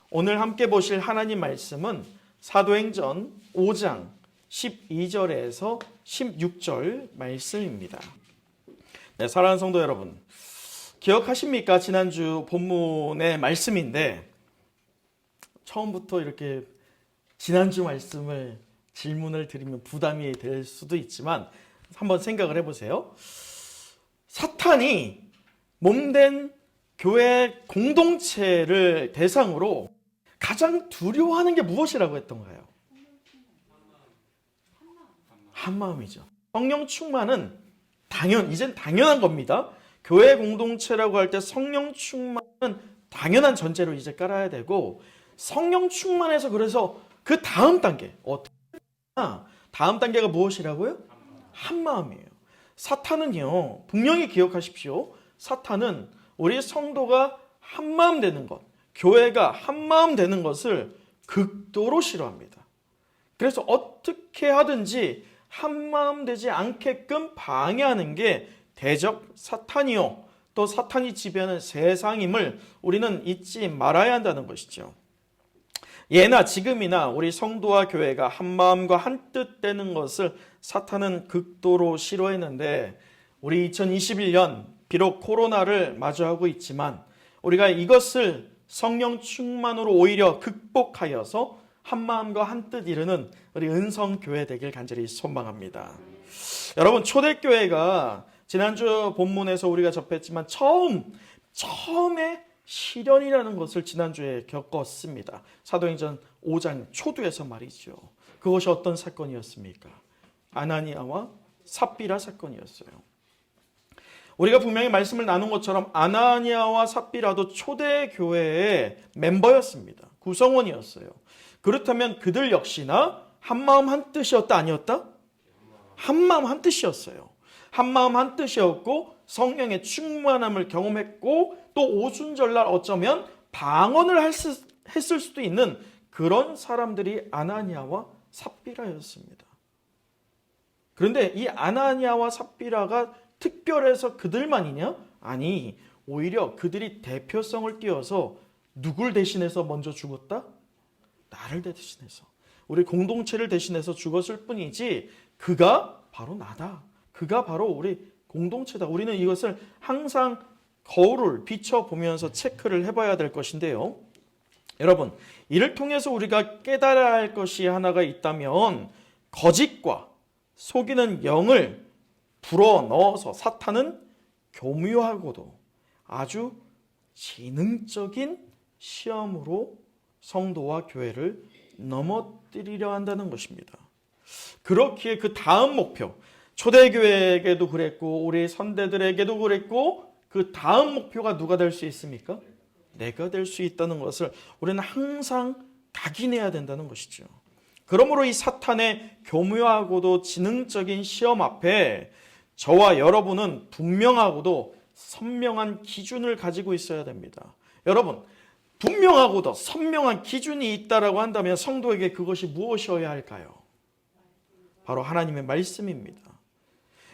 오늘 함께 보실 하나님 말씀은 사도행전 5장 12절에서 16절 말씀입니다. 네, 사랑하는 성도 여러분, 기억하십니까? 지난주 본문의 말씀인데 처음부터 이렇게 지난주 말씀을 질문을 드리면 부담이 될 수도 있지만 한번 생각을 해보세요. 사탄이 몸된 교회 공동체를 대상으로 가장 두려워하는 게 무엇이라고 했던가요? 한마음이죠. 성령 충만은 이젠 당연한 겁니다. 교회 공동체라고 할 때 성령 충만은 당연한 전제로 이제 깔아야 되고, 성령 충만해서 그래서 그 다음 단계, 다음 단계가 무엇이라고요? 한마음이에요. 사탄은요, 분명히 기억하십시오. 사탄은 우리 성도가 한마음 되는 것, 교회가 한마음 되는 것을 극도로 싫어합니다. 그래서 어떻게 하든지 한마음 되지 않게끔 방해하는 게 대적 사탄이요, 또 사탄이 지배하는 세상임을 우리는 잊지 말아야 한다는 것이죠. 예나 지금이나 우리 성도와 교회가 한마음과 한뜻 되는 것을 사탄은 극도로 싫어했는데, 우리 2021년 비록 코로나를 마주하고 있지만 우리가 이것을 성령 충만으로 오히려 극복하여서 한마음과 한뜻 이루는 우리 은성교회 되길 간절히 소망합니다. 여러분, 초대교회가 지난주 본문에서 우리가 접했지만 처음에 시련이라는 것을 지난주에 겪었습니다. 사도행전 5장 초두에서 말이죠. 그것이 어떤 사건이었습니까? 아나니아와 삽비라 사건이었어요. 우리가 분명히 말씀을 나눈 것처럼 아나니아와 삽비라도 초대교회의 멤버였습니다. 구성원이었어요. 그렇다면 그들 역시나 한마음 한뜻이었다 아니었다? 한마음 한뜻이었어요. 한마음 한뜻이었고 성령의 충만함을 경험했고, 또 오순절날 어쩌면 방언을 했을 수도 있는 그런 사람들이 아나니아와 삽비라였습니다. 그런데 이 아나니아와 삽비라가 특별해서 그들만이냐? 아니, 오히려 그들이 대표성을 띄어서 누굴 대신해서 먼저 죽었다? 나를 대신해서, 우리 공동체를 대신해서 죽었을 뿐이지 그가 바로 나다. 그가 바로 우리 공동체다. 우리는 이것을 항상 거울을 비춰보면서 체크를 해봐야 될 것인데요. 여러분, 이를 통해서 우리가 깨달아야 할 것이 하나가 있다면, 거짓과 속이는 영을 불어넣어서 사탄은 교묘하고도 아주 지능적인 시험으로 성도와 교회를 넘어뜨리려 한다는 것입니다. 그렇기에 그 다음 목표, 초대교회에게도 그랬고 우리 선대들에게도 그랬고, 그 다음 목표가 누가 될 수 있습니까? 내가 될 수 있다는 것을 우리는 항상 각인해야 된다는 것이죠. 그러므로 이 사탄의 교묘하고도 지능적인 시험 앞에 저와 여러분은 분명하고도 선명한 기준을 가지고 있어야 됩니다. 여러분, 분명하고도 선명한 기준이 있다라고 한다면 성도에게 그것이 무엇이어야 할까요? 바로 하나님의 말씀입니다.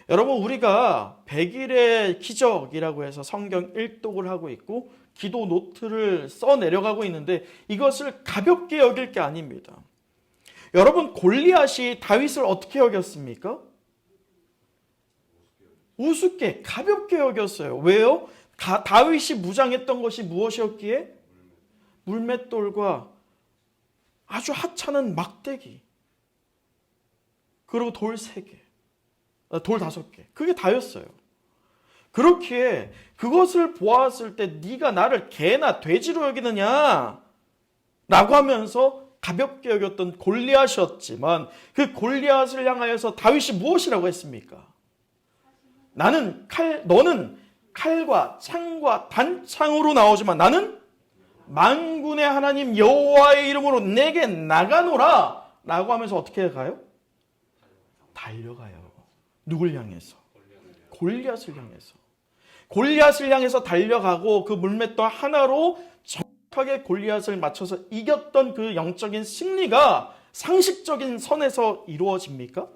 여러분, 우리가 100일의 기적이라고 해서 성경 일독을 하고 있고 기도 노트를 써 내려가고 있는데 이것을 가볍게 여길 게 아닙니다. 여러분, 골리앗이 다윗을 어떻게 여겼습니까? 우습게, 가볍게 여겼어요. 왜요? 다윗이 무장했던 것이 무엇이었기에? 물맷돌과 아주 하찮은 막대기, 그리고 돌 3개, 돌 5개, 그게 다였어요. 그렇기에 그것을 보았을 때 네가 나를 개나 돼지로 여기느냐 라고 하면서 가볍게 여겼던 골리앗이었지만, 그 골리앗을 향하여서 다윗이 무엇이라고 했습니까? 너는 칼과 창과 단창으로 나오지만 나는 만군의 하나님 여호와의 이름으로 내게 나가노라 라고 하면서 어떻게 가요? 달려가요. 누굴 향해서? 골리앗을 향해서. 골리앗을 향해서 달려가고 그 물맷돌 하나로 정확하게 골리앗을 맞춰서 이겼던 그 영적인 승리가 상식적인 선에서 이루어집니까?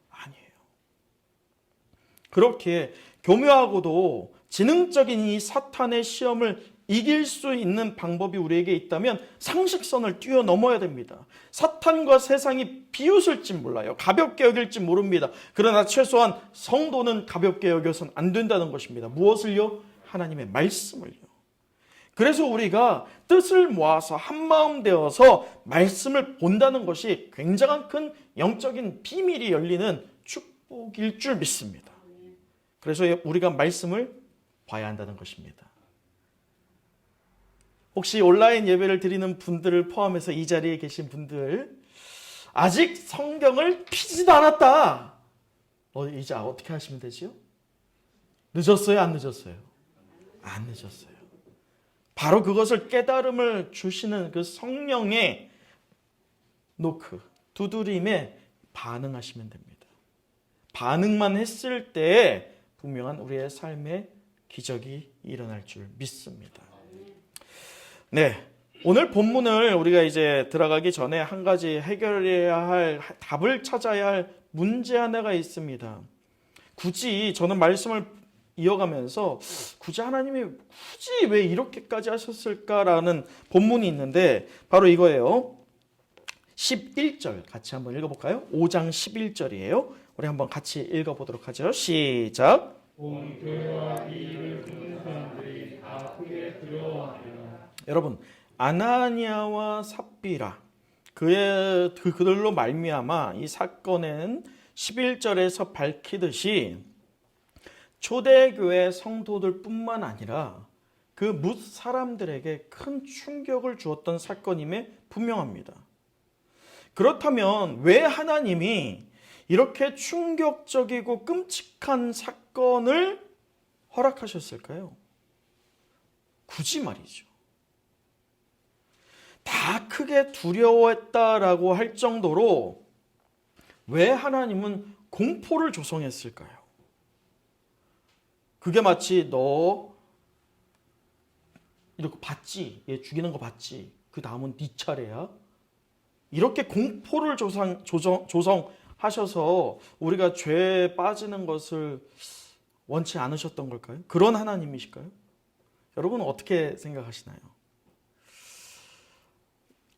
아니에요. 그렇게 교묘하고도 지능적인 이 사탄의 시험을 이길 수 있는 방법이 우리에게 있다면 상식선을 뛰어넘어야 됩니다. 사탄과 세상이 비웃을지 몰라요. 가볍게 여길지 모릅니다. 그러나 최소한 성도는 가볍게 여겨서는 안 된다는 것입니다. 무엇을요? 하나님의 말씀을요. 그래서 우리가 뜻을 모아서 한마음 되어서 말씀을 본다는 것이 굉장한 큰 영적인 비밀이 열리는 축복일 줄 믿습니다. 그래서 우리가 말씀을 봐야 한다는 것입니다. 혹시 온라인 예배를 드리는 분들을 포함해서 이 자리에 계신 분들, 아직 성경을 피지도 않았다. 이제 어떻게 하시면 되지요? 늦었어요? 안 늦었어요? 안 늦었어요. 바로 그것을 깨달음을 주시는 그 성령의 노크, 두드림에 반응하시면 됩니다. 반응만 했을 때 분명한 우리의 삶에 기적이 일어날 줄 믿습니다. 네, 오늘 본문을 우리가 이제 들어가기 전에 한 가지 해결해야 할, 답을 찾아야 할 문제 하나가 있습니다. 굳이 저는 말씀을 이어가면서 굳이 하나님이 굳이 왜 이렇게까지 하셨을까라는 본문이 있는데 바로 이거예요. 11절 같이 한번 읽어볼까요? 5장 11절이에요. 우리 한번 같이 읽어보도록 하죠. 시작. 온 교회와 이 일을 듣는 사람들이 다 크게 두려워하며. 여러분, 아나니아와 삽비라 그들로 말미암아 이 사건은 11절에서 밝히듯이 초대교회 성도들뿐만 아니라 그 뭇 사람들에게 큰 충격을 주었던 사건임에 분명합니다. 그렇다면 왜 하나님이 이렇게 충격적이고 끔찍한 사건을 허락하셨을까요? 굳이 말이죠. 다 크게 두려워했다라고 할 정도로 왜 하나님은 공포를 조성했을까요? 그게 마치 너 이렇게 봤지? 얘 죽이는 거 봤지? 그 다음은 네 차례야? 이렇게 공포를 조성하셔서 우리가 죄에 빠지는 것을 원치 않으셨던 걸까요? 그런 하나님이실까요? 여러분은 어떻게 생각하시나요?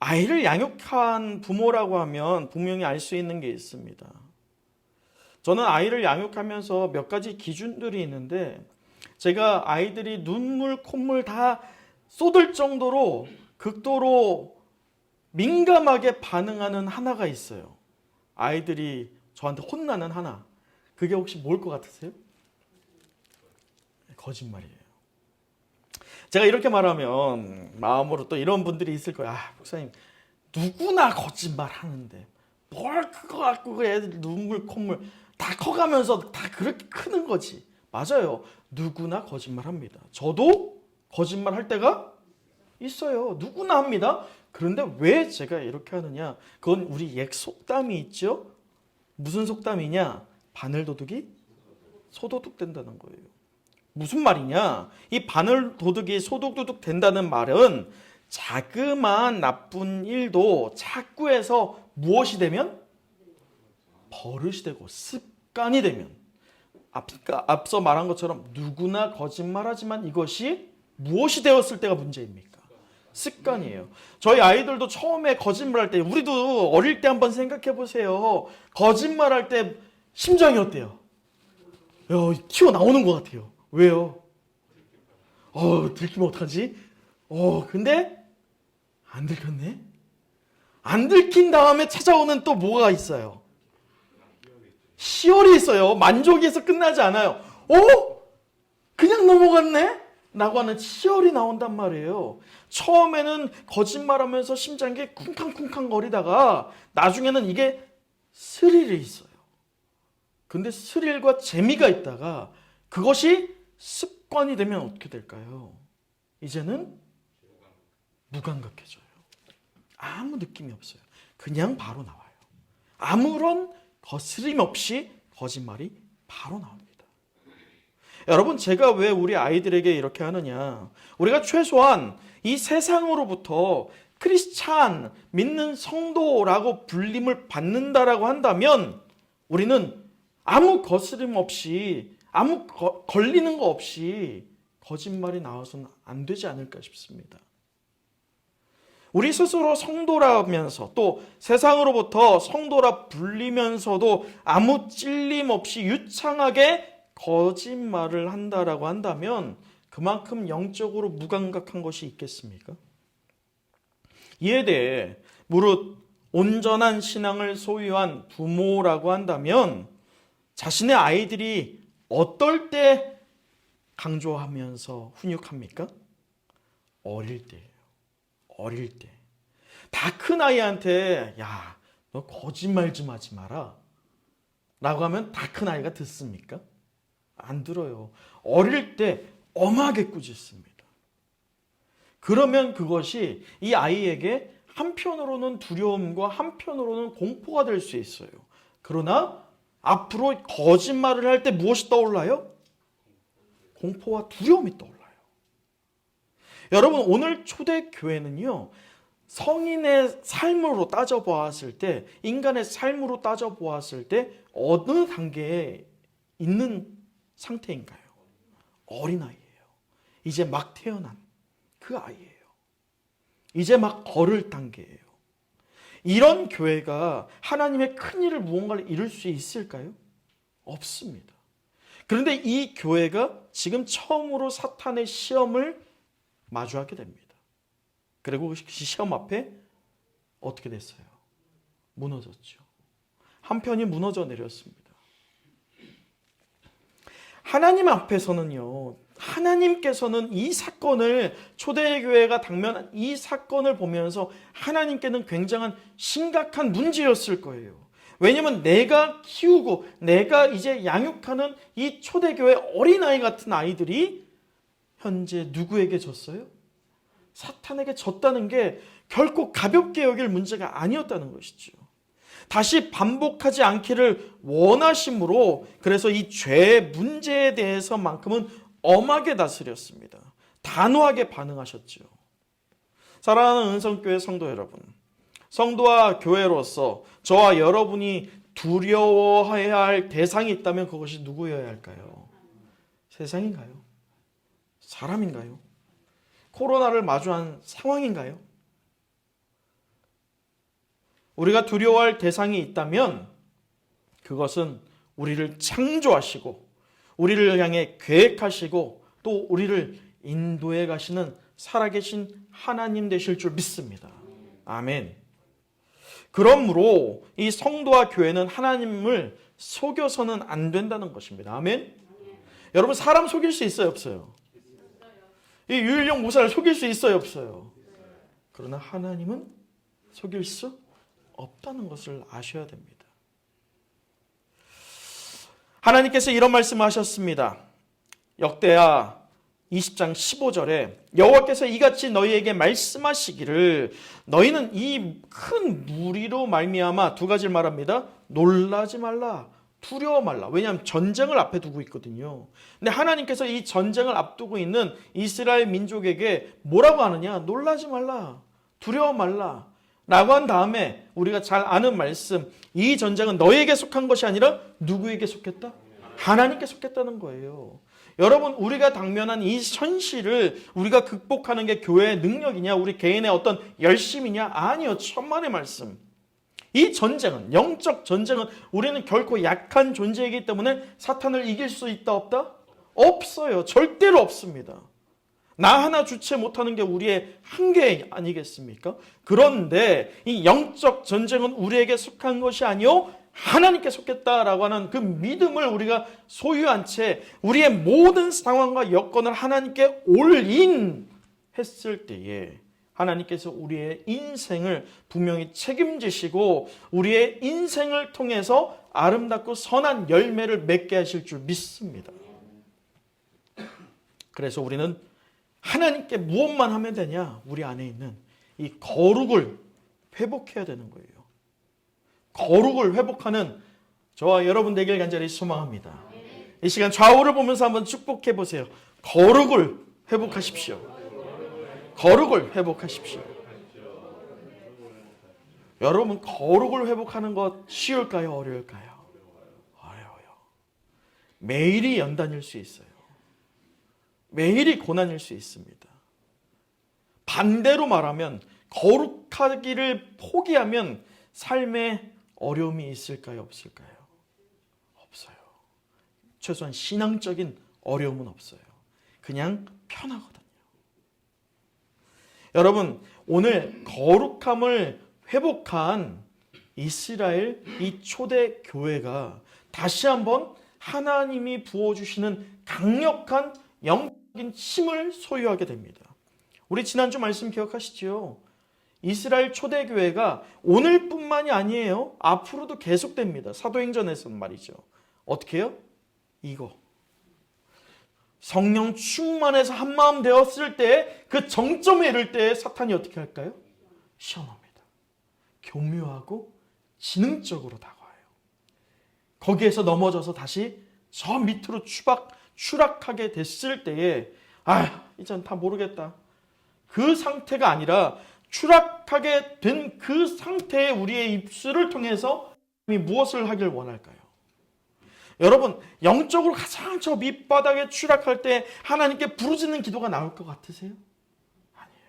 아이를 양육한 부모라고 하면 분명히 알 수 있는 게 있습니다. 저는 아이를 양육하면서 몇 가지 기준들이 있는데 제가 아이들이 눈물, 콧물 다 쏟을 정도로 극도로 민감하게 반응하는 하나가 있어요. 아이들이 저한테 혼나는 하나. 그게 혹시 뭘 것 같으세요? 거짓말이에요. 제가 이렇게 말하면 마음으로 또 이런 분들이 있을 거예요. 목사님, 누구나 거짓말 하는데 뭘 그거 갖고 그 애들 눈물, 콧물 다 커가면서 다 그렇게 크는 거지. 맞아요. 누구나 거짓말 합니다. 저도 거짓말 할 때가 있어요. 누구나 합니다. 그런데 왜 제가 이렇게 하느냐? 그건 우리 옛 속담이 있죠? 무슨 속담이냐? 바늘도둑이 소도둑 된다는 거예요. 무슨 말이냐? 이 바늘도둑이 소도둑 된다는 말은 자그마한 나쁜 일도 자꾸 해서 무엇이 되면? 버릇이 되고 습관이 되면, 앞서 말한 것처럼 누구나 거짓말하지만 이것이 무엇이 되었을 때가 문제입니까? 습관이에요. 저희 아이들도 처음에 거짓말할 때, 우리도 어릴 때 한번 생각해 보세요. 거짓말할 때 심장이 어때요? 튀어나오는 것 같아요. 왜요? 들키면 어떡하지? 근데 안 들켰네? 안 들킨 다음에 찾아오는 또 뭐가 있어요? 희열이 있어요. 만족에서 끝나지 않아요. 그냥 넘어갔네? 라고 하는 희열이 나온단 말이에요. 처음에는 거짓말하면서 심장이 쿵쾅쿵쾅 거리다가 나중에는 이게 스릴이 있어요. 근데 스릴과 재미가 있다가 그것이 습관이 되면 어떻게 될까요? 이제는 무감각해져요. 아무 느낌이 없어요. 그냥 바로 나와요. 아무런 거스림 없이 거짓말이 바로 나옵니다. 여러분, 제가 왜 우리 아이들에게 이렇게 하느냐? 우리가 최소한 이 세상으로부터 크리스찬, 믿는 성도라고 불림을 받는다라고 한다면 우리는 아무 거스림 없이, 아무 걸리는 거 없이 거짓말이 나와서는 안 되지 않을까 싶습니다. 우리 스스로 성도라면서 또 세상으로부터 성도라 불리면서도 아무 찔림 없이 유창하게 거짓말을 한다라고 한다면 그만큼 영적으로 무감각한 것이 있겠습니까? 이에 대해 무릇 온전한 신앙을 소유한 부모라고 한다면 자신의 아이들이 어떨 때 강조하면서 훈육합니까? 어릴 때예요. 어릴 때. 다 큰 아이한테 야, 너 거짓말 좀 하지 마라 라고 하면 다 큰 아이가 듣습니까? 안 들어요. 어릴 때 엄하게 꾸짖습니다. 그러면 그것이 이 아이에게 한편으로는 두려움과 한편으로는 공포가 될 수 있어요. 그러나 앞으로 거짓말을 할 때 무엇이 떠올라요? 공포와 두려움이 떠올라요. 여러분, 오늘 초대교회는요, 성인의 삶으로 따져보았을 때, 인간의 삶으로 따져보았을 때 어느 단계에 있는 상태인가요? 어린아이예요. 이제 막 태어난 그 아이예요. 이제 막 걸을 단계예요. 이런 교회가 하나님의 큰 일을 무언가를 이룰 수 있을까요? 없습니다. 그런데 이 교회가 지금 처음으로 사탄의 시험을 마주하게 됩니다. 그리고 그 시험 앞에 어떻게 됐어요? 무너졌죠. 한편이 무너져 내렸습니다. 하나님 앞에서는요, 하나님께서는 이 사건을, 초대교회가 당면한 이 사건을 보면서 하나님께는 굉장한 심각한 문제였을 거예요. 왜냐하면 내가 키우고 내가 이제 양육하는 이 초대교회 어린아이 같은 아이들이 현재 누구에게 졌어요? 사탄에게 졌다는 게 결코 가볍게 여길 문제가 아니었다는 것이죠. 다시 반복하지 않기를 원하심으로, 그래서 이 죄의 문제에 대해서만큼은 엄하게 다스렸습니다. 단호하게 반응하셨죠. 사랑하는 은성교회 성도 여러분, 성도와 교회로서 저와 여러분이 두려워해야 할 대상이 있다면 그것이 누구여야 할까요? 세상인가요? 사람인가요? 코로나를 마주한 상황인가요? 우리가 두려워할 대상이 있다면 그것은 우리를 창조하시고 우리를 향해 계획하시고 또 우리를 인도해 가시는 살아계신 하나님 되실 줄 믿습니다. 아멘. 그러므로 이 성도와 교회는 하나님을 속여서는 안 된다는 것입니다. 아멘. 여러분, 사람 속일 수 있어요, 없어요? 이 유일용 모사를 속일 수 있어요, 없어요? 그러나 하나님은 속일 수 없다는 것을 아셔야 됩니다. 하나님께서 이런 말씀을 하셨습니다. 역대하 20장 15절에 여호와께서 이같이 너희에게 말씀하시기를 너희는 이 큰 무리로 말미암아 두 가지를 말합니다. 놀라지 말라, 두려워 말라. 왜냐하면 전쟁을 앞에 두고 있거든요. 근데 하나님께서 이 전쟁을 앞두고 있는 이스라엘 민족에게 뭐라고 하느냐? 놀라지 말라, 두려워 말라 라고 한 다음에 우리가 잘 아는 말씀, 이 전쟁은 너희에게 속한 것이 아니라 누구에게 속했다? 하나님께 속했다는 거예요. 여러분, 우리가 당면한 이 현실을 우리가 극복하는 게 교회의 능력이냐, 우리 개인의 어떤 열심이냐? 아니요. 천만의 말씀. 이 전쟁은, 영적 전쟁은 우리는 결코 약한 존재이기 때문에 사탄을 이길 수 있다 없다? 없어요. 절대로 없습니다. 나 하나 주체 못하는 게 우리의 한계 아니겠습니까? 그런데 이 영적 전쟁은 우리에게 속한 것이 아니요 하나님께 속했다라고 하는 그 믿음을 우리가 소유한 채 우리의 모든 상황과 여건을 하나님께 올인 했을 때에 하나님께서 우리의 인생을 분명히 책임지시고 우리의 인생을 통해서 아름답고 선한 열매를 맺게 하실 줄 믿습니다. 그래서 우리는 하나님께 무엇만 하면 되냐? 우리 안에 있는 이 거룩을 회복해야 되는 거예요. 거룩을 회복하는 저와 여러분 되길 간절히 소망합니다. 이 시간 좌우를 보면서 한번 축복해 보세요. 거룩을 회복하십시오. 거룩을 회복하십시오. 여러분, 거룩을 회복하는 것 쉬울까요? 어려울까요? 어려워요. 매일이 연단일 수 있어요. 매일이 고난일 수 있습니다. 반대로 말하면 거룩하기를 포기하면 삶에 어려움이 있을까요? 없을까요? 없어요. 최소한 신앙적인 어려움은 없어요. 그냥 편하거든요. 여러분, 오늘 거룩함을 회복한 이스라엘 이 초대 교회가 다시 한번 하나님이 부어주시는 강력한 영적인 힘을 소유하게 됩니다. 우리 지난주 말씀 기억하시죠? 이스라엘 초대교회가 오늘뿐만이 아니에요. 앞으로도 계속됩니다. 사도행전에서는 말이죠. 어떻게 해요? 이거. 성령 충만해서 한마음 되었을 때 그 정점에 이를 때 사탄이 어떻게 할까요? 시험합니다. 교묘하고 지능적으로 다가와요. 거기에서 넘어져서 다시 저 밑으로 추락하게 됐을 때에 이젠 다 모르겠다. 그 상태가 아니라 추락하게 된 그 상태에 우리의 입술을 통해서 무엇을 하길 원할까요? 여러분, 영적으로 가장 저 밑바닥에 추락할 때 하나님께 부르짖는 기도가 나올 것 같으세요? 아니에요.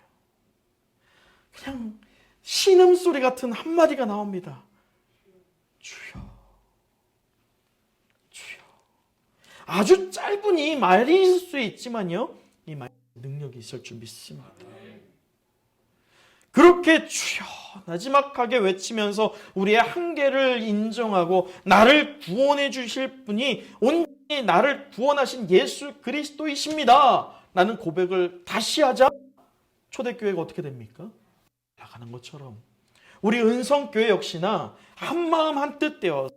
그냥 신음소리 같은 한마디가 나옵니다. 주여, 주여. 아주 짧은 이 말일 수 있지만요, 이 말 능력이 있을 줄 믿습니다. 그렇게 주여 나지막하게 외치면서 우리의 한계를 인정하고 나를 구원해 주실 분이 온전히 나를 구원하신 예수 그리스도이십니다 라는 고백을 다시 하자 초대교회가 어떻게 됩니까? 나가는 것처럼 우리 은성교회 역시나 한마음 한뜻 되어서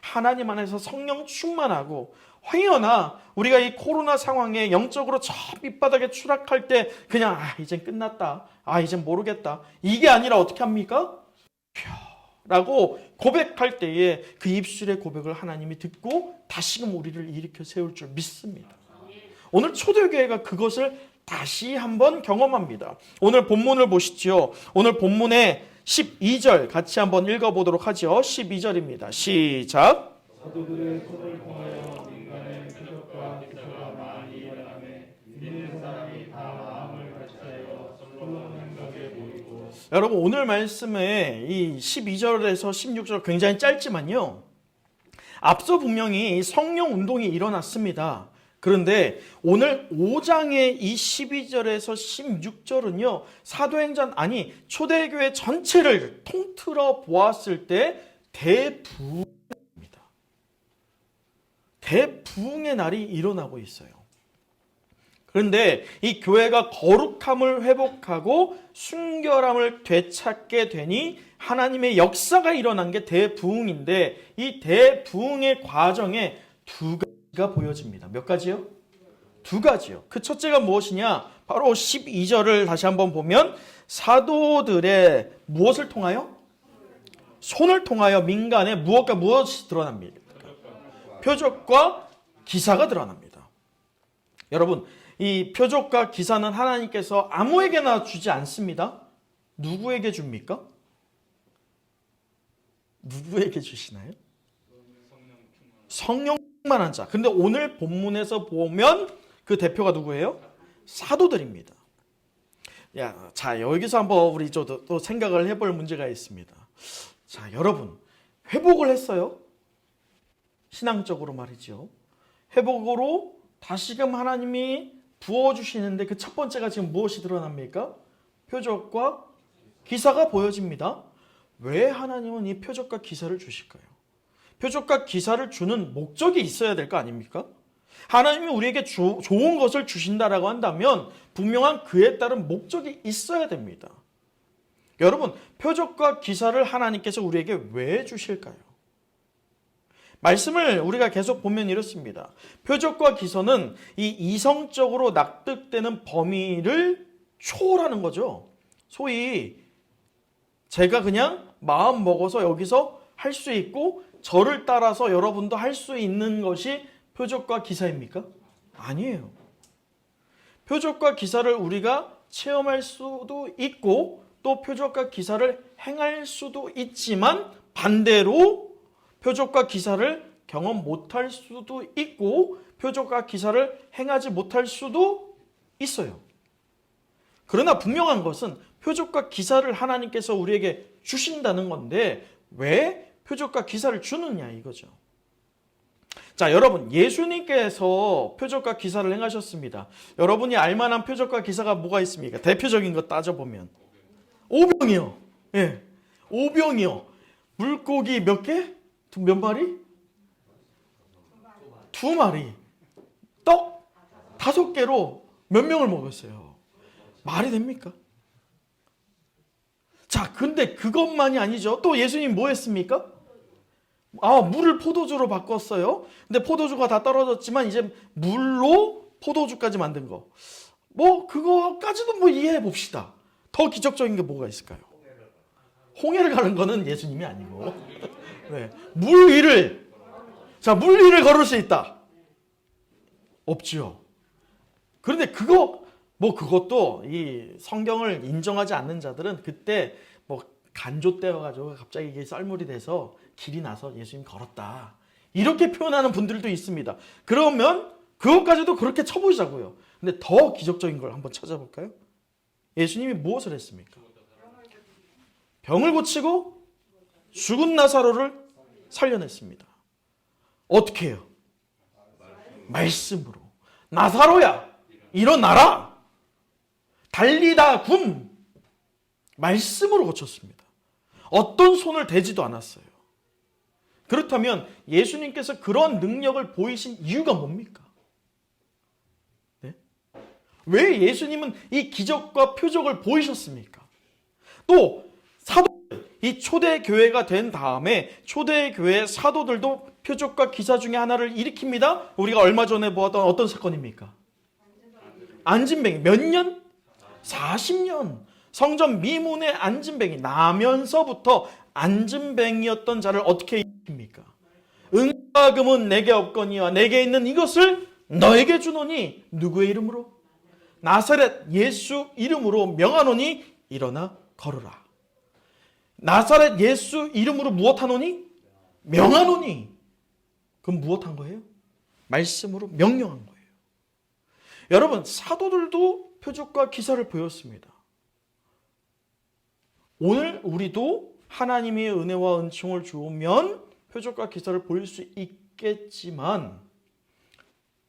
하나님 안에서 성령 충만하고 허여나 우리가 이 코로나 상황에 영적으로 저 밑바닥에 추락할 때 그냥 이젠 끝났다. 이젠 모르겠다. 이게 아니라 어떻게 합니까? 라고 고백할 때에 그 입술의 고백을 하나님이 듣고 다시금 우리를 일으켜 세울 줄 믿습니다. 오늘 초대교회가 그것을 다시 한번 경험합니다. 오늘 본문을 보시죠. 오늘 본문의 12절 같이 한번 읽어보도록 하죠. 12절입니다. 시작. 사도들의 손을 통하여 민간의 표적과 기사가 많이 일어나매 믿는 사람이 다 마음을 같이하여 솔로몬 행각에 모이고. 여러분, 오늘 말씀의 이 12절에서 16절 굉장히 짧지만요, 앞서 분명히 성령 운동이 일어났습니다. 그런데 오늘 5장의 이 12절에서 16절은요 사도행전 초대교회 전체를 통틀어 보았을 때 대부흥의 날이 일어나고 있어요. 그런데 이 교회가 거룩함을 회복하고 순결함을 되찾게 되니 하나님의 역사가 일어난 게 대부흥인데 이 대부흥의 과정에 두 가지가 보여집니다. 몇 가지요? 두 가지요. 그 첫째가 무엇이냐? 바로 12절을 다시 한번 보면 사도들의 무엇을 통하여? 손을 통하여 민간에 무엇이 드러납니다. 표적과 기사가 드러납니다. 여러분, 이 표적과 기사는 하나님께서 아무에게나 주지 않습니다. 누구에게 줍니까? 누구에게 주시나요? 성령 충만한 자. 근데 오늘 본문에서 보면 그 대표가 누구예요? 사도들입니다. 자, 여기서 한번 우리 또 생각을 해볼 문제가 있습니다. 자, 여러분, 회복을 했어요? 신앙적으로 말이죠. 회복으로 다시금 하나님이 부어주시는데 그 첫 번째가 지금 무엇이 드러납니까? 표적과 기사가 보여집니다. 왜 하나님은 이 표적과 기사를 주실까요? 표적과 기사를 주는 목적이 있어야 될 거 아닙니까? 하나님이 우리에게 좋은 것을 주신다라고 한다면 분명한 그에 따른 목적이 있어야 됩니다. 여러분, 표적과 기사를 하나님께서 우리에게 왜 주실까요? 말씀을 우리가 계속 보면 이렇습니다. 표적과 기사는 이 이성적으로 납득되는 범위를 초월하는 거죠. 소위 제가 그냥 마음 먹어서 여기서 할 수 있고 저를 따라서 여러분도 할 수 있는 것이 표적과 기사입니까? 아니에요. 표적과 기사를 우리가 체험할 수도 있고 또 표적과 기사를 행할 수도 있지만 반대로 표적과 기사를 경험 못할 수도 있고 표적과 기사를 행하지 못할 수도 있어요. 그러나 분명한 것은 표적과 기사를 하나님께서 우리에게 주신다는 건데 왜 표적과 기사를 주느냐 이거죠. 자, 여러분, 예수님께서 표적과 기사를 행하셨습니다. 여러분이 알만한 표적과 기사가 뭐가 있습니까? 대표적인 거 따져보면 오병이요. 예, 오병이요. 물고기 몇 개? 몇 마리? 2마리. 떡 5개로 몇 명을 먹었어요. 말이 됩니까? 자, 근데 그것만이 아니죠. 또 예수님 뭐 했습니까? 물을 포도주로 바꿨어요. 근데 포도주가 다 떨어졌지만 이제 물로 포도주까지 만든 거. 그거까지도 이해해 봅시다. 더 기적적인 게 뭐가 있을까요? 홍해를 가는 거는 예수님이 아니고. 네. 물 위를 걸을 수 있다. 없죠. 그런데 그것도 이 성경을 인정하지 않는 자들은 그때 간조되어가지고 갑자기 이게 썰물이 돼서 길이 나서 예수님 걸었다. 이렇게 표현하는 분들도 있습니다. 그러면 그것까지도 그렇게 쳐보자고요. 근데 더 기적적인 걸 한번 찾아볼까요? 예수님이 무엇을 했습니까? 병을 고치고 죽은 나사로를 살려냈습니다. 어떻게 해요? 말씀으로. 나사로야, 일어나라. 달리다 굼. 말씀으로 고쳤습니다. 어떤 손을 대지도 않았어요. 그렇다면 예수님께서 그런 능력을 보이신 이유가 뭡니까? 네? 왜 예수님은 이 기적과 표적을 보이셨습니까? 또 사도들, 이 초대교회가 된 다음에 초대교회 사도들도 표적과 기사 중에 하나를 일으킵니다. 우리가 얼마 전에 보았던 어떤 사건입니까? 안진뱅이. 몇 년? 40년. 성전 미문에 안진뱅이. 나면서부터 안진뱅이였던 자를 어떻게 일으킵니까? 은과 금은 내게 없거니와 내게 있는 이것을 너에게 주노니 누구의 이름으로? 나사렛 예수 이름으로 명하노니 일어나 걸으라. 나사렛 예수 이름으로 무엇하노니? 명하노니. 그럼 무엇한 거예요? 말씀으로 명령한 거예요. 여러분, 사도들도 표적과 기사를 보였습니다. 오늘 우리도 하나님의 은혜와 은총을 주면 표적과 기사를 보일 수 있겠지만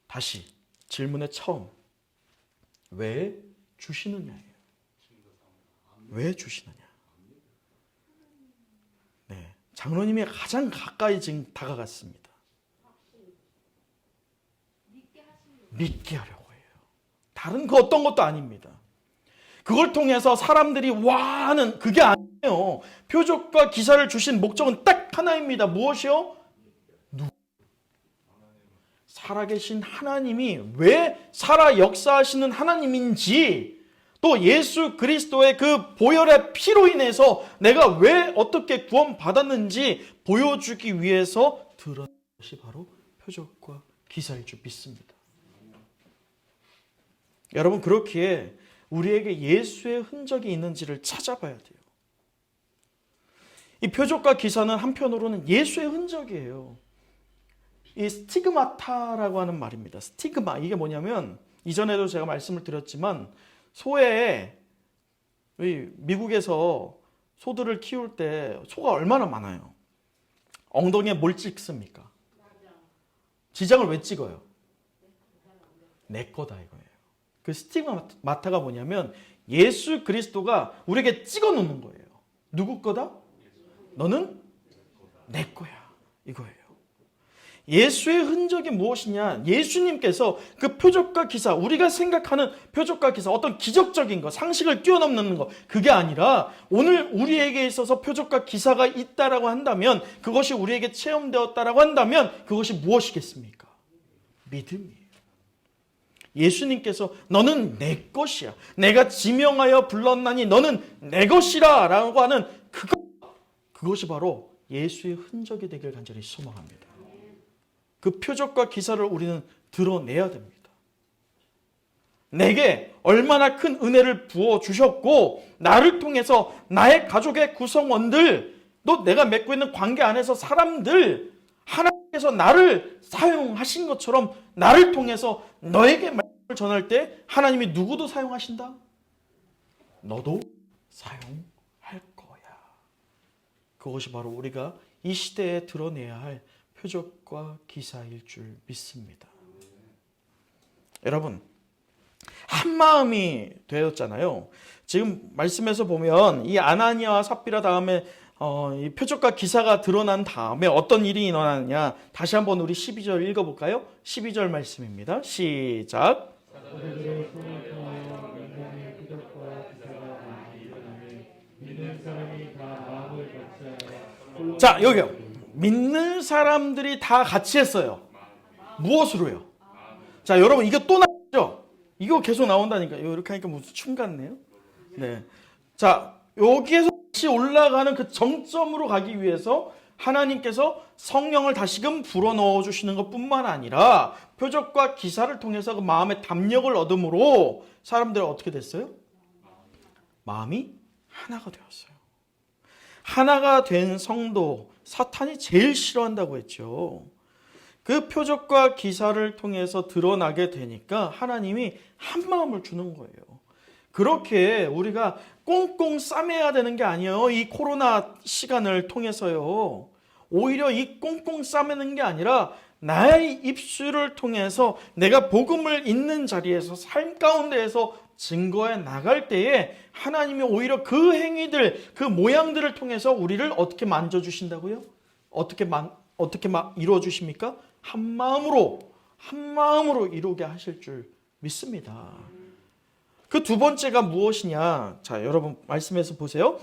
다시 질문의 처음, 왜 주시느냐예요. 왜 주시느냐. 네, 장로님이 가장 가까이 지금 다가갔습니다. 믿게 하려고 해요. 다른 거 어떤 것도 아닙니다. 그걸 통해서 사람들이 와 하는 그게 아니에요. 표적과 기사를 주신 목적은 딱 하나입니다. 무엇이요? 살아계신 하나님이 왜 살아 역사하시는 하나님인지, 또 예수 그리스도의 그 보혈의 피로 인해서 내가 왜 어떻게 구원받았는지 보여주기 위해서 드러난 것이 바로 표적과 기사일 줄 믿습니다. 여러분, 그렇기에 우리에게 예수의 흔적이 있는지를 찾아봐야 돼요. 이 표적과 기사는 한편으로는 예수의 흔적이에요. 이 스티그마타라고 하는 말입니다. 스티그마, 이게 뭐냐면 이전에도 제가 말씀을 드렸지만 소에 미국에서 소들을 키울 때 소가 얼마나 많아요? 엉덩이에 뭘 찍습니까? 지장을 왜 찍어요? 내 거다 이거예요. 그 스티그마타가 뭐냐면 예수 그리스도가 우리에게 찍어 놓는 거예요. 누구 거다? 너는 내 거야. 이거예요. 예수의 흔적이 무엇이냐? 예수님께서 그 표적과 기사, 우리가 생각하는 표적과 기사, 어떤 기적적인 거, 상식을 뛰어넘는 거, 그게 아니라 오늘 우리에게 있어서 표적과 기사가 있다라고 한다면, 그것이 우리에게 체험되었다라고 한다면 그것이 무엇이겠습니까? 믿음이에요. 예수님께서 너는 내 것이야. 내가 지명하여 불렀나니 너는 내 것이라 라고 하는 그것이 바로 예수의 흔적이 되길 간절히 소망합니다. 그 표적과 기사를 우리는 드러내야 됩니다. 내게 얼마나 큰 은혜를 부어주셨고 나를 통해서 나의 가족의 구성원들, 또 내가 맺고 있는 관계 안에서 사람들, 하나님께서 나를 사용하신 것처럼 나를 통해서 너에게 전할 때 하나님이 누구도 사용하신다? 너도 사용할 거야. 그것이 바로 우리가 이 시대에 드러내야 할 표적과 기사일 줄 믿습니다. 여러분, 한 마음이 되었잖아요. 지금 말씀에서 보면 이 아나니아와 삽비라 다음에 이 표적과 기사가 드러난 다음에 어떤 일이 일어나느냐. 다시 한번 우리 12절 읽어볼까요? 12절 말씀입니다. 시작. 그들의 손을 통하여 인간의 표적과 기사가 많이 일어나매 믿는 사람이 다 마음을 같이하여 자, 여기요. 믿는 사람들이 다 같이 했어요. 무엇으로요? 자, 여러분 이거 또 나오죠? 이거 계속 나온다니까요. 이렇게 하니까 무슨 춤 같네요. 네. 자, 여기에서 다시 올라가는 그 정점으로 가기 위해서 하나님께서 성령을 다시금 불어넣어 주시는 것뿐만 아니라 표적과 기사를 통해서 그 마음의 담력을 얻음으로 사람들은 어떻게 됐어요? 마음이 하나가 되었어요. 하나가 된 성도, 사탄이 제일 싫어한다고 했죠. 그 표적과 기사를 통해서 드러나게 되니까 하나님이 한 마음을 주는 거예요. 그렇게 우리가 꽁꽁 싸매야 되는 게 아니에요. 이 코로나 시간을 통해서요. 오히려 이 꽁꽁 싸매는 게 아니라 나의 입술을 통해서 내가 복음을 읽는 자리에서 삶 가운데에서 증거해 나갈 때에 하나님이 오히려 그 행위들, 그 모양들을 통해서 우리를 어떻게 만져주신다고요? 어떻게 이루어 주십니까? 한 마음으로 이루게 하실 줄 믿습니다. 그 두 번째가 무엇이냐? 자, 여러분 말씀해서 보세요.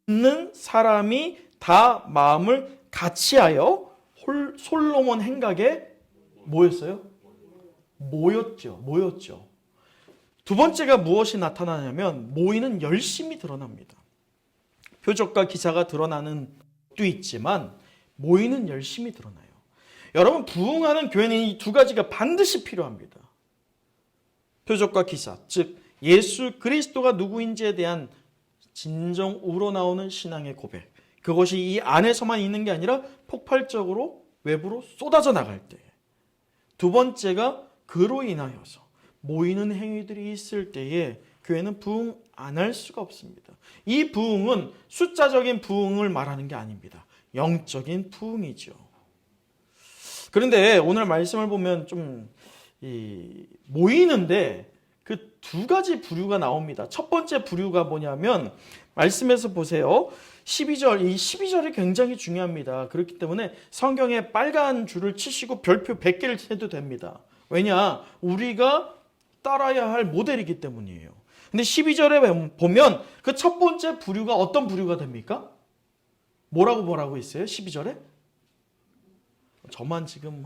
믿는 사람이 다 마음을 같이하여 솔로몬 행각에 뭐였어요? 모였죠. 두 번째가 무엇이 나타나냐면 모이는 열심이 드러납니다. 표적과 기사가 드러나는 것도 있지만 모이는 열심이 드러나요. 여러분, 부흥하는 교회는 이 두 가지가 반드시 필요합니다. 표적과 기사, 즉 예수 그리스도가 누구인지에 대한 진정 우러나오는 신앙의 고백. 그것이 이 안에서만 있는 게 아니라 폭발적으로 외부로 쏟아져 나갈 때. 두 번째가 그로 인하여서 모이는 행위들이 있을 때에 교회는 부흥 안 할 수가 없습니다. 이 부흥은 숫자적인 부흥을 말하는 게 아닙니다. 영적인 부흥이죠. 그런데 오늘 말씀을 보면 좀 모이는데 그 두 가지 부류가 나옵니다. 첫 번째 부류가 뭐냐면 말씀에서 보세요. 12절, 이 12절이 굉장히 중요합니다. 그렇기 때문에 성경에 빨간 줄을 치시고 별표 100개를 해도 됩니다. 왜냐? 우리가 따라야 할 모델이기 때문이에요. 근데 12절에 보면 그 첫 번째 부류가 어떤 부류가 됩니까? 뭐라고 있어요? 12절에? 저만 지금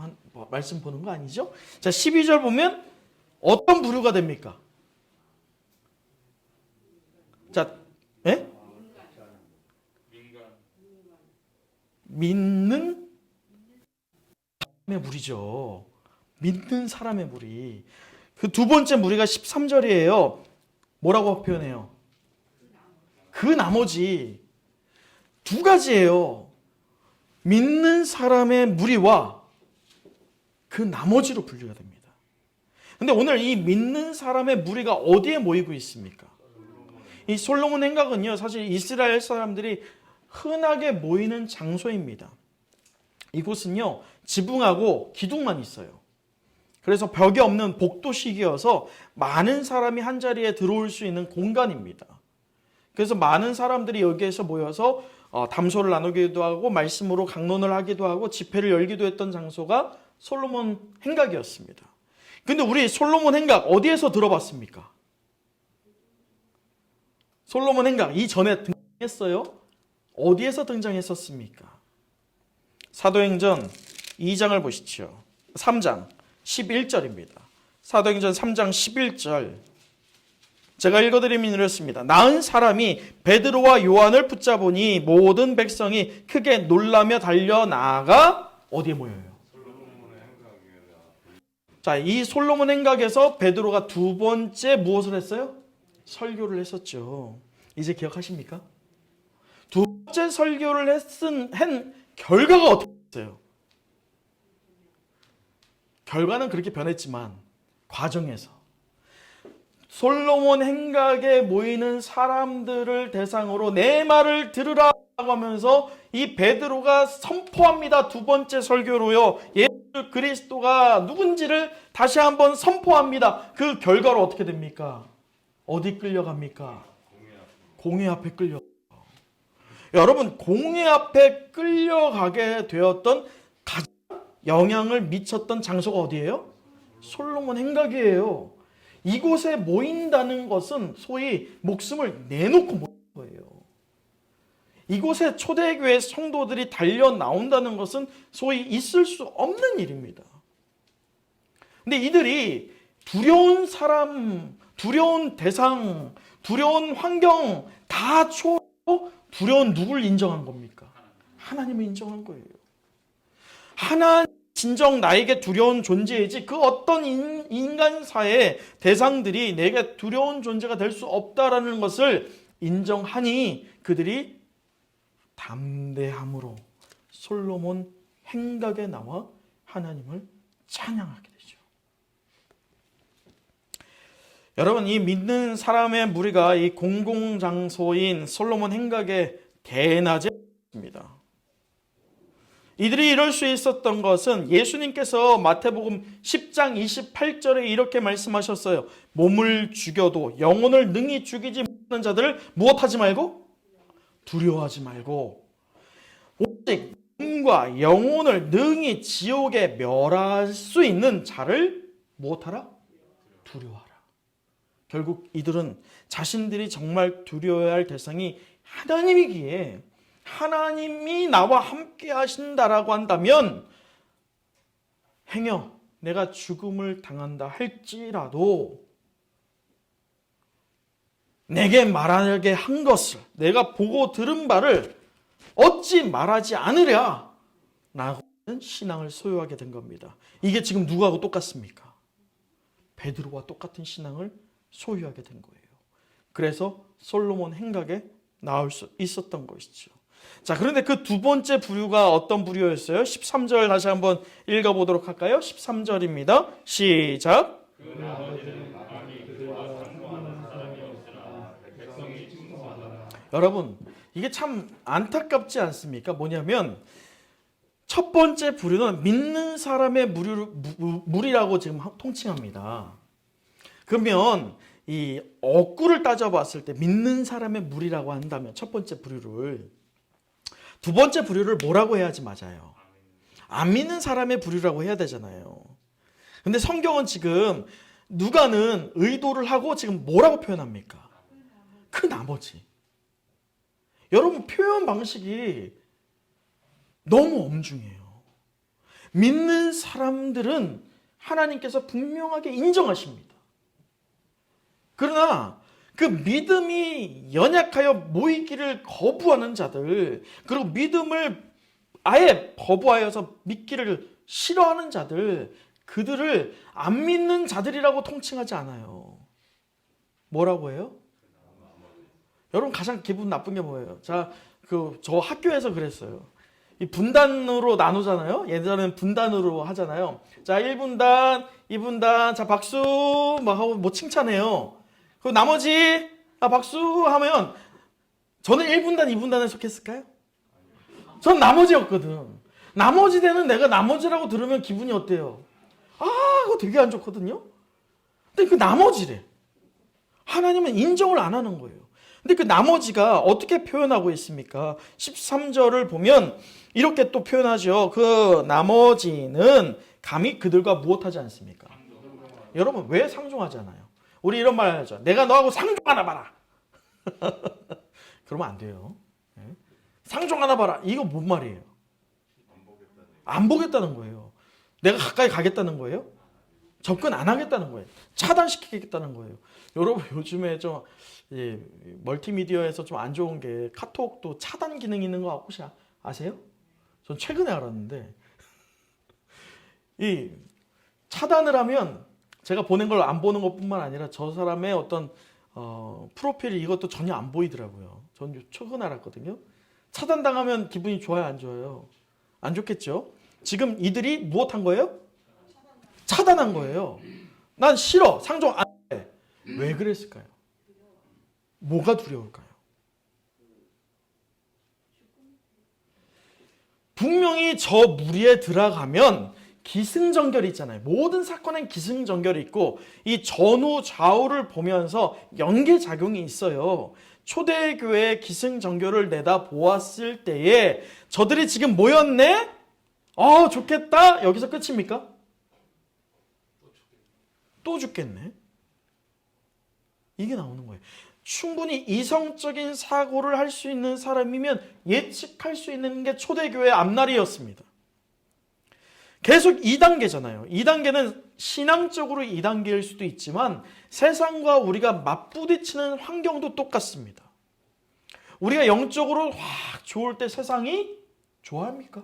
말씀 보는 거 아니죠? 자, 12절 보면 어떤 부류가 됩니까? 자, 예? 믿는 사람의 무리죠. 믿는 사람의 무리. 그 두 번째 무리가 13절이에요. 뭐라고 표현해요? 그 나머지 두 가지예요. 믿는 사람의 무리와 그 나머지로 분류가 됩니다. 근데 오늘 이 믿는 사람의 무리가 어디에 모이고 있습니까? 이 솔로몬 행각은요, 사실 이스라엘 사람들이 흔하게 모이는 장소입니다. 이곳은요, 지붕하고 기둥만 있어요. 그래서 벽이 없는 복도식이어서 많은 사람이 한 자리에 들어올 수 있는 공간입니다. 그래서 많은 사람들이 여기에서 모여서 담소를 나누기도 하고 말씀으로 강론을 하기도 하고 집회를 열기도 했던 장소가 솔로몬 행각이었습니다. 근데 우리 솔로몬 행각 어디에서 들어봤습니까? 솔로몬 행각 이전에 등장했어요? 어디에서 등장했었습니까? 사도행전 2장을 보시죠. 3장 11절입니다. 사도행전 3장 11절 제가 읽어드리면 이렇습니다. 나은 사람이 베드로와 요한을 붙잡으니 모든 백성이 크게 놀라며 달려나가 어디에 모여요? 자, 이 솔로몬 행각에서 베드로가 두 번째 무엇을 했어요? 설교를 했었죠. 이제 기억하십니까? 두 번째 설교를 한 결과가 어떻게 됐어요? 결과는 그렇게 변했지만 과정에서 솔로몬 행각에 모이는 사람들을 대상으로 내 말을 들으라고 하면서 이 베드로가 선포합니다. 두 번째 설교로요. 예수 그리스도가 누군지를 다시 한번 선포합니다. 그 결과로 어떻게 됩니까? 어디 끌려갑니까? 공회 앞에 끌려. 여러분, 공회 앞에 끌려가게 되었던 가장 영향을 미쳤던 장소가 어디예요? 솔로몬 행각이에요. 이곳에 모인다는 것은 소위 목숨을 내놓고 모이는 거예요. 이곳에 초대교회 성도들이 달려 나온다는 것은 소위 있을 수 없는 일입니다. 근데 이들이 두려운 사람, 두려운 대상, 두려운 환경 다 초월하고 두려운 누굴 인정한 겁니까? 하나님을 인정한 거예요. 하나님 진정 나에게 두려운 존재이지 그 어떤 인간사의 대상들이 내게 두려운 존재가 될 수 없다라는 것을 인정하니 그들이 담대함으로 솔로몬 행각에 나와 하나님을 찬양하게 되죠. 여러분, 이 믿는 사람의 무리가 이 공공장소인 솔로몬 행각의 대낮에 있습니다. 이들이 이럴 수 있었던 것은 예수님께서 마태복음 10장 28절에 이렇게 말씀하셨어요. 몸을 죽여도 영혼을 능히 죽이지 못하는 자들을 무엇하지 말고? 두려워하지 말고 오직 몸과 영혼을 능히 지옥에 멸할 수 있는 자를 무엇하라? 두려워하라. 결국 이들은 자신들이 정말 두려워야 할 대상이 하나님이기에 하나님이 나와 함께 하신다라고 한다면 행여 내가 죽음을 당한다 할지라도 내게 말하게 한 것을 내가 보고 들은 바를 어찌 말하지 않으랴 라고 하는 신앙을 소유하게 된 겁니다. 이게 지금 누구하고 똑같습니까? 베드로와 똑같은 신앙을 소유하게 된 거예요. 그래서 솔로몬 행각에 나올 수 있었던 것이죠. 자, 그런데 그 두 번째 부류가 어떤 부류였어요? 13절 다시 한번 읽어보도록 할까요? 13절입니다. 시작. 그 아버지는 감히 그들과 상관하는 사람이 없으나 백성이 충성하더라. 여러분, 이게 참 안타깝지 않습니까? 뭐냐면 첫 번째 부류는 믿는 사람의 무리라고 지금 통칭합니다. 그러면 이 어구를 따져봤을 때 믿는 사람의 무리라고 한다면 첫 번째 부류를, 두 번째 부류를 뭐라고 해야지 맞아요? 안 믿는 사람의 부류라고 해야 되잖아요. 근데 성경은 지금 누가는 의도를 하고 지금 뭐라고 표현합니까? 그 나머지. 여러분, 표현 방식이 너무 엄중해요. 믿는 사람들은 하나님께서 분명하게 인정하십니다. 그러나 그 믿음이 연약하여 모이기를 거부하는 자들, 그리고 믿음을 아예 거부하여서 믿기를 싫어하는 자들, 그들을 안 믿는 자들이라고 통칭하지 않아요. 뭐라고 해요? 여러분, 가장 기분 나쁜 게 뭐예요? 저 학교에서 그랬어요. 이 분단으로 나누잖아요. 예전에는 분단으로 하잖아요. 자, 1분단, 2분단, 자, 박수 막 하고 뭐 칭찬해요. 그 나머지 박수 하면 저는 1분단, 2분단에 속했을까요? 전 나머지였거든. 나머지 되는 내가 나머지라고 들으면 기분이 어때요? 그거 되게 안 좋거든요. 근데 그 나머지래. 하나님은 인정을 안 하는 거예요. 근데 그 나머지가 어떻게 표현하고 있습니까? 13절을 보면 이렇게 또 표현하죠. 그 나머지는 감히 그들과 무엇하지 않습니까? 여러분, 왜 상종하잖아요. 우리 이런 말 하죠. 내가 너하고 상종하나 봐라. 그러면 안 돼요. 상종하나 봐라. 이거 뭔 말이에요? 안 보겠다는 거예요. 내가 가까이 가겠다는 거예요? 접근 안 하겠다는 거예요. 차단시키겠다는 거예요. 여러분, 요즘에 좀 멀티미디어에서 좀 안 좋은 게 카톡도 차단 기능이 있는 거 혹시 아세요? 전 최근에 알았는데 이 차단을 하면 제가 보낸 걸 안 보는 것뿐만 아니라 저 사람의 어떤 프로필이 이것도 전혀 안 보이더라고요. 전 최근에 알았거든요. 차단당하면 기분이 좋아요, 안 좋아요? 안 좋겠죠? 지금 이들이 무엇한 거예요? 차단한 거예요. 난 싫어. 상종 안 해. 왜 그랬을까요? 뭐가 두려울까요? 분명히 저 무리에 들어가면 기승전결이 있잖아요. 모든 사건엔 기승전결이 있고 이 전후 좌우를 보면서 연계작용이 있어요. 초대교회의 기승전결을 내다보았을 때에 저들이 지금 모였네? 좋겠다. 여기서 끝입니까? 또 죽겠네. 이게 나오는 거예요. 충분히 이성적인 사고를 할 수 있는 사람이면 예측할 수 있는 게 초대교회의 앞날이었습니다. 계속 2단계잖아요. 2단계는 신앙적으로 2단계일 수도 있지만 세상과 우리가 맞부딪히는 환경도 똑같습니다. 우리가 영적으로 확 좋을 때 세상이 좋아합니까?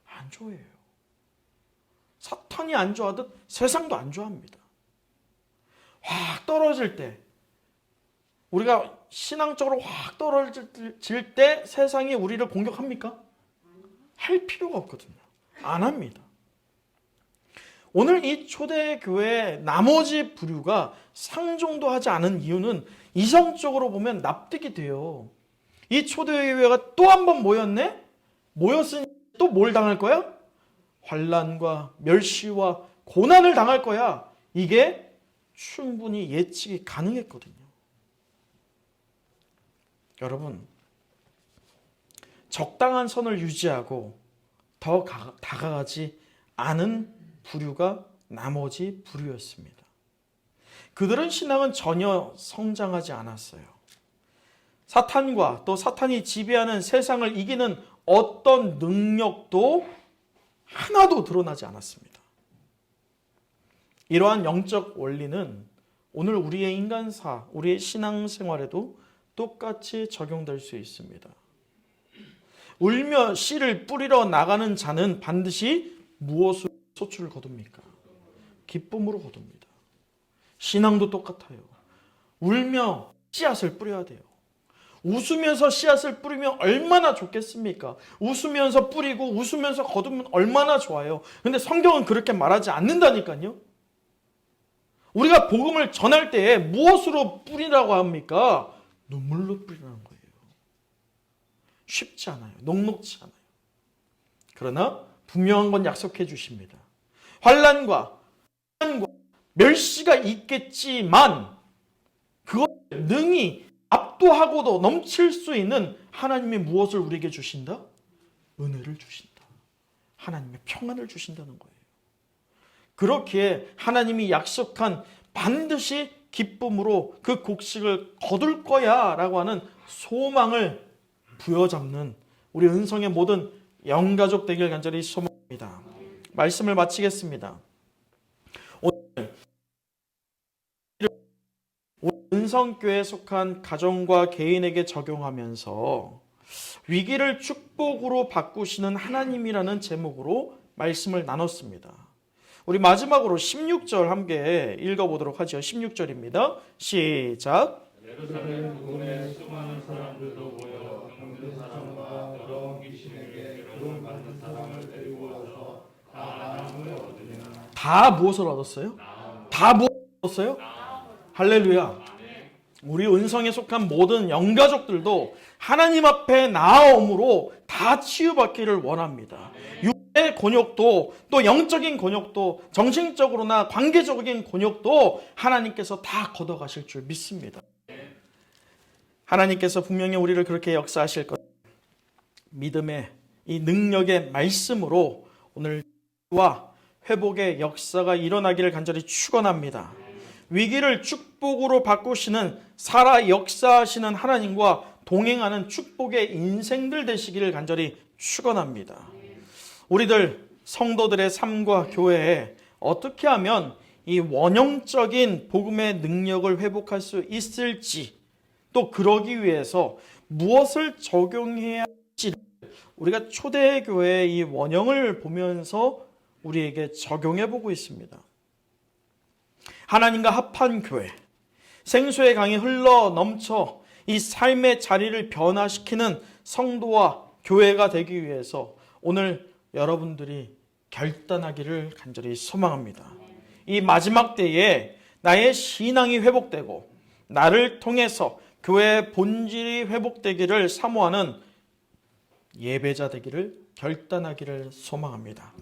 안 좋아해요. 사탄이 안 좋아하듯 세상도 안 좋아합니다. 확 떨어질 때 우리가 신앙적으로 확 떨어질 때 세상이 우리를 공격합니까? 할 필요가 없거든요. 안 합니다. 오늘 이 초대교회 나머지 부류가 상종도 하지 않은 이유는 이성적으로 보면 납득이 돼요. 이 초대교회가 또 한 번 모였네? 모였으니 또 뭘 당할 거야? 환난과 멸시와 고난을 당할 거야. 이게 충분히 예측이 가능했거든요. 여러분, 적당한 선을 유지하고 더 다가가지 않은 부류가 나머지 부류였습니다. 그들은 신앙은 전혀 성장하지 않았어요. 사탄과 또 사탄이 지배하는 세상을 이기는 어떤 능력도 하나도 드러나지 않았습니다. 이러한 영적 원리는 오늘 우리의 인간사, 우리의 신앙생활에도 똑같이 적용될 수 있습니다. 울며 씨를 뿌리러 나가는 자는 반드시 무엇으로 소출을 거둡니까? 기쁨으로 거둡니다. 신앙도 똑같아요. 울며 씨앗을 뿌려야 돼요. 웃으면서 씨앗을 뿌리면 얼마나 좋겠습니까? 웃으면서 뿌리고 웃으면서 거두면 얼마나 좋아요. 근데 성경은 그렇게 말하지 않는다니까요. 우리가 복음을 전할 때 무엇으로 뿌리라고 합니까? 눈물로 뿌리라는 거예요. 쉽지 않아요. 녹록지 않아요. 그러나 분명한 건 약속해 주십니다. 환난과 멸시가 있겠지만 그것 능히 압도하고도 넘칠 수 있는 하나님이 무엇을 우리에게 주신다? 은혜를 주신다. 하나님의 평안을 주신다는 거예요. 그렇기에 하나님이 약속한 반드시 기쁨으로 그 곡식을 거둘 거야 라고 하는 소망을 부여잡는 우리 은성의 모든 영가족 되길 간절히 소망합니다. 말씀을 마치겠습니다. 오늘 은성교회에 속한 가정과 개인에게 적용하면서 위기를 축복으로 바꾸시는 하나님이라는 제목으로 말씀을 나눴습니다. 우리 마지막으로 16절 함께 읽어보도록 하죠. 16절입니다. 시작. 예루살렘 부근에 수많은 사람들도 모여 병든 사람과 더러운 귀신에게 구원받는 사람을 데리고 와서 다 나음을 얻으며. 다 무엇을 얻었어요? 다 무엇을 얻었어요? 할렐루야. 우리 은성에 속한 모든 영가족들도 하나님 앞에 나아옴으로 다 치유받기를 원합니다. 육의 곤욕도 또 영적인 곤욕도 정신적으로나 관계적인 곤욕도 하나님께서 다 걷어가실 줄 믿습니다. 하나님께서 분명히 우리를 그렇게 역사하실 것, 믿음의 이 능력의 말씀으로 오늘와 회복의 역사가 일어나기를 간절히 축원합니다. 위기를 축복으로 바꾸시는 살아 역사하시는 하나님과 동행하는 축복의 인생들 되시기를 간절히 축원합니다. 우리들 성도들의 삶과 교회에 어떻게 하면 이 원형적인 복음의 능력을 회복할 수 있을지, 또 그러기 위해서 무엇을 적용해야 할지 우리가 초대교회의 이 원형을 보면서 우리에게 적용해 보고 있습니다. 하나님과 합한 교회, 생수의 강이 흘러 넘쳐 이 삶의 자리를 변화시키는 성도와 교회가 되기 위해서 오늘 여러분들이 결단하기를 간절히 소망합니다. 이 마지막 때에 나의 신앙이 회복되고 나를 통해서 교회의 본질이 회복되기를 사모하는 예배자 되기를 결단하기를 소망합니다.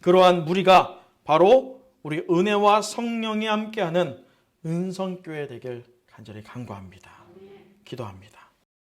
그러한 무리가 바로 우리 은혜와 성령이 함께하는 은성교회 되길 간절히 간구합니다. 기도합니다.